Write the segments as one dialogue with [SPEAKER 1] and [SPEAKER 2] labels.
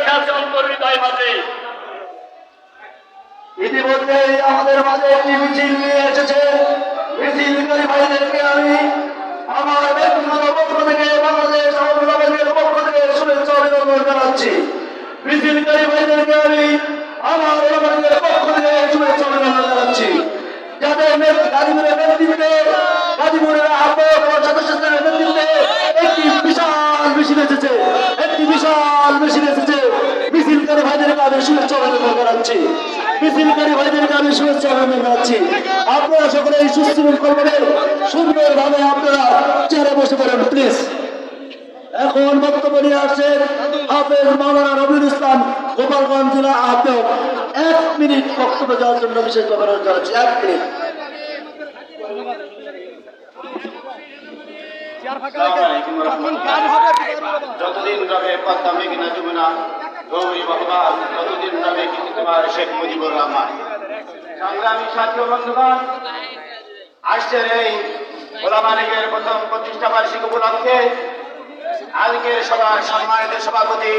[SPEAKER 1] রেখে আছেন হৃদয় মাঝে।
[SPEAKER 2] ইতিমধ্যে আমাদের মাঝে একটি মিছিল নিয়ে এসেছে। মিছিলকারী ভাইদেরকে আমি আমার ব্যক্তিগত পক্ষ থেকে বাংলাদেশ আওয়ামী লীগের পক্ষ থেকে শুভেচ্ছা অভিনন্দন জানাচ্ছি। মিছিলকারী ভাইদেরকে আমি আমার এলাকার পক্ষ থেকে শুভেচ্ছা অভিনন্দন জানাচ্ছি। যাদের গাজীপুরের নেতৃত্বে, গাজীপুরের আহ্বায়ক এবং সদস্যদের নেতৃত্বে একটি বিশাল মিছিল এসেছে, মিছিলকারী ভাইদেরকে আমি শুভেচ্ছা অভিনন্দন জানাচ্ছি। মিছিলকারী ভাইদেরকে আমি শুভেচ্ছা অভিনন্দন জানাচ্ছি। আপনারা সকলে এই সুশৃঙ্খলভাবে সুন্দরভাবে আপনারা চেয়ারে বসে পড়েন প্লিজ। এখন বক্তব্য নিয়ে আসছেন হাফেজ মাওলানা রবিউল ইসলাম, গোপালগঞ্জ জেলা আহ্বায়ক। 1 মিনিট বক্তব্য দেওয়ার জন্য বিশেষভাবে অনুরোধ জানাচ্ছি। 1 মিনিট।
[SPEAKER 1] যতদিন রবে পদ্মা মেঘনা যমুনা গৌরী ভগবান, ততদিন রবে কিন্তু তোমার শেখ মুজিবুর রহমান। সংগ্রামী সাথী ও বন্ধুগণ, আজকের এই ওলামা লীগের প্রথম প্রতিষ্ঠা বার্ষিকী উপলক্ষে আজকের সভার সম্মানিত সভাপতি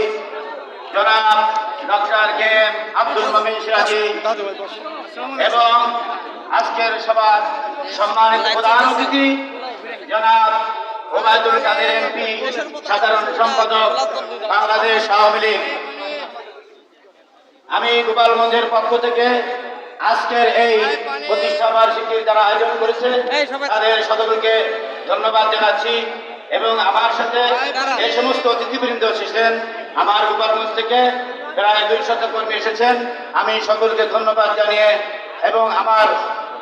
[SPEAKER 1] জনাব ডক্টর কে এম আব্দুল মোমিন সিরাজি এবং আজকের সভার সম্মানিত প্রধান অতিথি জনাব ওবায়দুল কাদের এমপি, সাধারণ সম্পাদক বাংলাদেশ আওয়ামী লীগ। আমি গোপালগঞ্জের পক্ষ থেকে আজকের এই প্রতিষ্ঠা বার্ষিকী যারা আয়োজন করেছে তাদের সকলকে ধন্যবাদ জানাচ্ছি এবং আমার সাথে যে সমস্ত অতিথিবৃন্দ এসেছেন, আমার গোপালগঞ্জ থেকে প্রায় 200 কর্মী এসেছেন, আমি সকলকে ধন্যবাদ জানিয়ে এবং আমার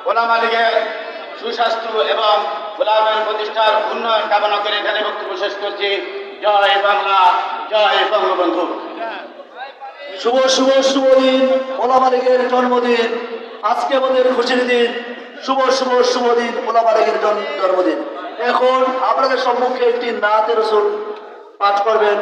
[SPEAKER 1] ওলামা লীগের সুস্বাস্থ্য এবং গোলামের প্রতিষ্ঠার উন্নয়ন কামনা করে এখানে বক্তব্য শেষ করছি। জয় বাংলা, জয় বঙ্গবন্ধু।
[SPEAKER 2] শুভ শুভ শুভ দিন, ওলামা লীগের জন্মদিন। আজকে আমাদের খুশির দিন। শুভ শুভ শুভ দিন, ওলামা লীগের জন্মদিন। এখন আপনাদের সম্মুখে একটি নাতে রসুল পাঠ করবেন।